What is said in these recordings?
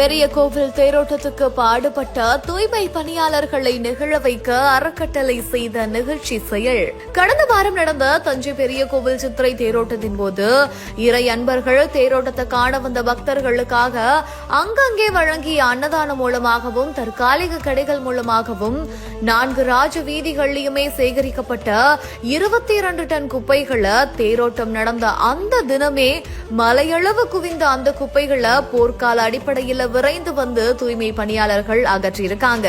பெரிய கோவில் தேரோட்டத்துக்கு பாடுபட்ட தூய்மை பணியாளர்களை நிகழ வைக்க அறக்கட்டளை செய்த நிகழ்ச்சி செயல். கடந்த வாரம் நடந்த தஞ்சை பெரிய கோவில் சித்திரை தேரோட்டத்தின் போது இறை அன்பர்கள் தேரோட்டத்தை காண வந்த பக்தர்களுக்காக அங்கங்கே வழங்கிய அன்னதானம் மூலமாகவும் தற்காலிக கடைகள் மூலமாகவும் 4 ராஜ வீதிகளிலுமே சேகரிக்கப்பட்ட 22 டன் குப்பைகளை தேரோட்டம் நடந்த அந்த தினமே மலையளவு குவிந்த அந்த குப்பைகளை போர்க்கால அடிப்படையில் விரைந்து வந்து தூய்மை பணியாளர்கள் அகற்றியிருக்காங்க.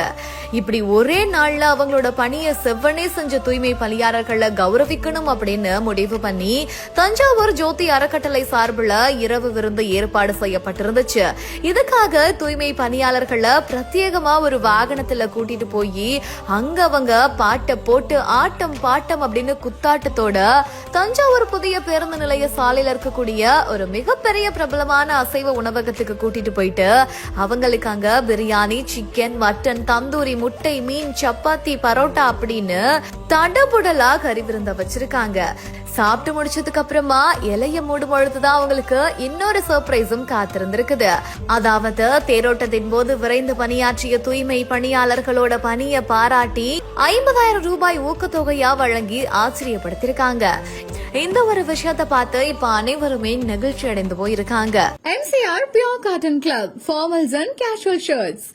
இப்படி ஒரே நாள்ல அவங்களோட பணியை செவ்வனே செஞ்ச தூய்மை பணியாளர்களை கௌரவிக்கணும் அப்படின்னு முடிவு பண்ணி தஞ்சாவூர் ஜோதி அறக்கட்டளை சார்பில் இரவு விருந்து ஏற்பாடு செய்யப்பட்டிருந்துச்சு. இதுக்காக தூய்மை பணியாளர்களை பிரத்யேகமா ஒரு வாகனத்துல கூட்டிட்டு போய் அங்க அவங்க பாட்டை போட்டு ஆட்டம் பாட்டம் அப்படின்னு குத்தாட்டத்தோட தஞ்சாவூர் புதிய பேருந்து நிலைய சாலையில இருக்கக்கூடிய ஒரு மிகப்பெரிய பிரபலமான அசைவ உணவகத்துக்கு கூட்டிட்டு போயிட்டு அவங்களுக்கு அங்க பிரியாணி, சிக்கன், மட்டன், தந்தூரி, முட்டை, மீன், சப்பாத்தி, பரோட்டா அப்படின்னு தடபுடலா கறி விருந்த வச்சிருக்காங்க. சாப்பிட்டு முடிச்சதுக்கு அப்புறமா இலைய மூடும் பொழுதுதான் அவங்களுக்கு இன்னொரு சர்ப்ரைஸும் காத்திருந்திருக்குது. அதாவது தேரோட்டத்தின் போது விரைந்து பணியாற்றிய தூய்மை பணியாளர்களோட பணியை பாராட்டி 50,000 ரூபாய் ஊக்கத்தொகையா வழங்கி ஆச்சரியப்படுத்திருக்காங்க. இந்த ஒரு விஷயத்தை பார்த்து இப்ப அனைவருமே நெகிழ்ச்சி அடைந்து போயிருக்காங்க. MCR Pure Cotton Club, formals and casual shirts.